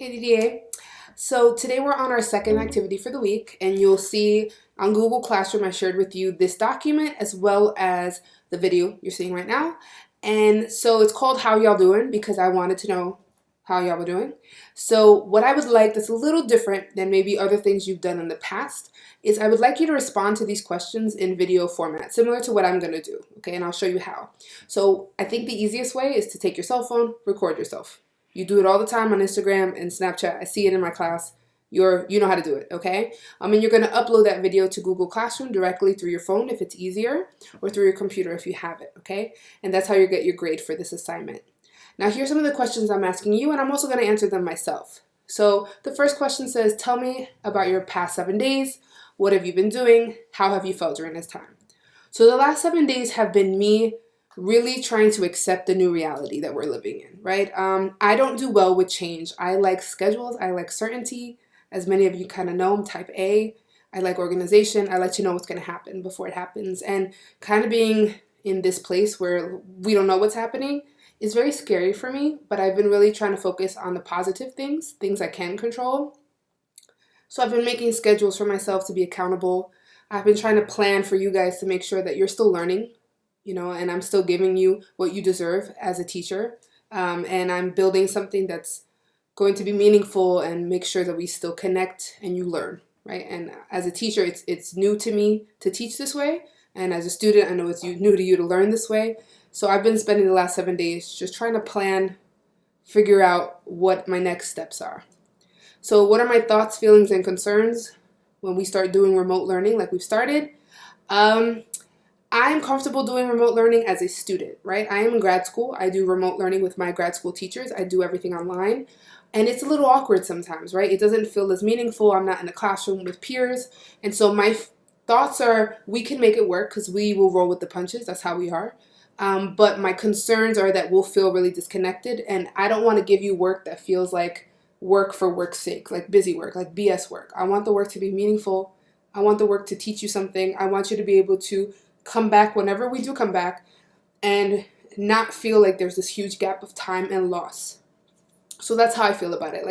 Hey DDA. So today we're on our second activity for the week, and you'll see on Google Classroom I shared with you this document as well as the video you're seeing right now. And so it's called How Y'all Doing because I wanted to know how y'all were doing. So what I would like that's a little different than maybe other things you've done in the past is I would like you to respond to these questions in video format, similar to what I'm going to do, okay? And I'll show you how. So I think the easiest way is to take your cell phone, record yourself. You do it all the time on Instagram and Snapchat. I see it in my class. You know how to do it, okay? And you're going to upload that video to Google Classroom directly through your phone if it's easier, or through your computer if you have it, okay? And that's how you get your grade for this assignment. Now here's some of the questions I'm asking you, and I'm also going to answer them myself. So the first question says, tell me about your past 7 days. What have you been doing? How have you felt during this time? So the last 7 days have been me really trying to accept the new reality that we're living in, right? I don't do well with change. I like schedules. I like certainty. As many of you kind of know, I'm type A. I like organization. I like to know what's going to happen before it happens. And kind of being in this place where we don't know what's happening is very scary for me, but I've been really trying to focus on the positive things I can control. So I've been making schedules for myself to be accountable. I've been trying to plan for you guys to make sure that you're still learning, and I'm still giving you what you deserve as a teacher. And I'm building something that's going to be meaningful and make sure that we still connect and you learn, right? And as a teacher, it's new to me to teach this way. And as a student, I know it's new to you to learn this way. So I've been spending the last 7 days just trying to plan, figure out what my next steps are. So what are my thoughts, feelings, and concerns when we start doing remote learning like we've started? I'm comfortable doing remote learning as a student, right? I am in grad school. I do remote learning with my grad school teachers. I do everything online. And it's a little awkward sometimes, right? It doesn't feel as meaningful. I'm not in a classroom with peers. And so my thoughts are we can make it work because we will roll with the punches. That's how we are. But my concerns are that we'll feel really disconnected. And I don't want to give you work that feels like work for work's sake, like busy work, like BS work. I want the work to be meaningful. I want the work to teach you something. I want you to be able to come back whenever we do come back and not feel like there's this huge gap of time and loss. So that's how I feel about it.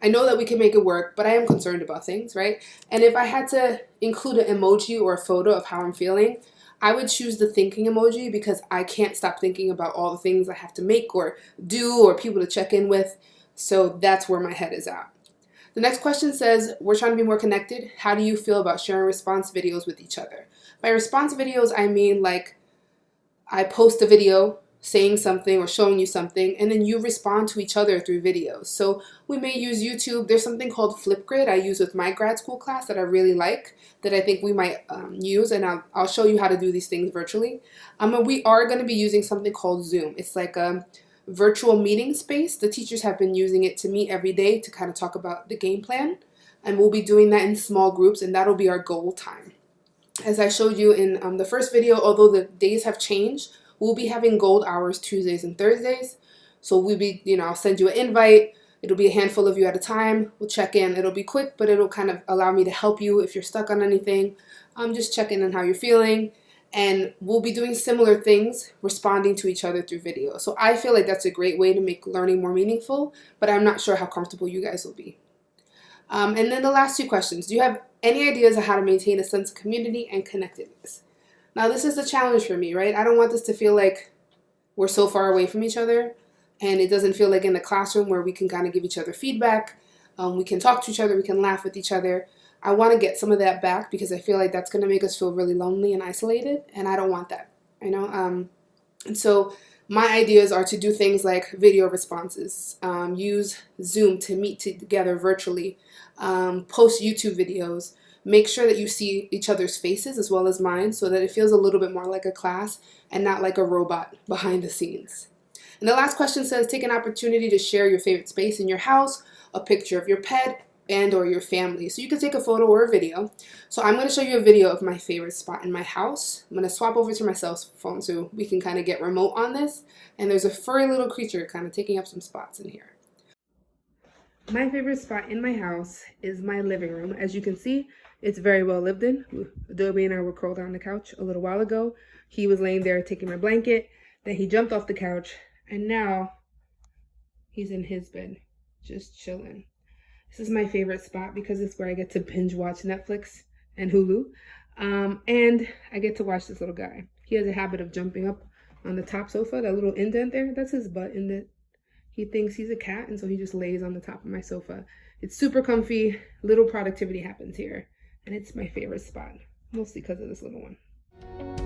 I know that we can make it work, but I am concerned about things, right? And if I had to include an emoji or a photo of how I'm feeling, I would choose the thinking emoji because I can't stop thinking about all the things I have to make or do or people to check in with. So that's where my head is at. The next question says, we're trying to be more connected. How do you feel about sharing response videos with each other? By response videos, I mean like I post a video saying something or showing you something, and then you respond to each other through videos. So we may use YouTube. There's something called Flipgrid I use with my grad school class that I really like, that I think we might use, and I'll show you how to do these things virtually. And we are going to be using something called Zoom. It's like a virtual meeting space. The teachers have been using it to meet every day to kind of talk about the game plan, and we'll be doing that in small groups, and that'll be our goal time. As I showed you in the first video, although the days have changed, we'll be having gold hours Tuesdays and Thursdays. So I'll send you an invite. It'll be a handful of you at a time. We'll check in. It'll be quick, but it'll kind of allow me to help you if you're stuck on anything. Just check in on how you're feeling. And we'll be doing similar things, responding to each other through video. So I feel like that's a great way to make learning more meaningful, but I'm not sure how comfortable you guys will be. And then the last two questions. Do you have any ideas on how to maintain a sense of community and connectedness? Now, this is a challenge for me, right? I don't want this to feel like we're so far away from each other, and it doesn't feel like in the classroom where we can kind of give each other feedback. We can talk to each other. We can laugh with each other. I want to get some of that back because I feel like that's going to make us feel really lonely and isolated, and I don't want that, And so my ideas are to do things like video responses, use Zoom to meet together virtually, post YouTube videos, make sure that you see each other's faces as well as mine so that it feels a little bit more like a class and not like a robot behind the scenes. And the last question says, take an opportunity to share your favorite space in your house, a picture of your pet, and or your family. So you can take a photo or a video. So I'm going to show you a video of my favorite spot in my house. I'm going to swap over to my cell phone so we can kind of get remote on this. And there's a furry little creature kind of taking up some spots in here. My favorite spot in my house is my living room. As you can see, it's very well lived in. Adobe and I were curled on the couch a little while ago. He was laying there taking my blanket. Then he jumped off the couch, and now he's in his bed. just chilling. This is my favorite spot because it's where I get to binge watch Netflix and Hulu. And I get to watch this little guy. He has a habit of jumping up on the top sofa, that little indent there. That's his butt indent. He thinks he's a cat, and so he just lays on the top of my sofa. It's super comfy. Little productivity happens here. And it's my favorite spot, mostly because of this little one.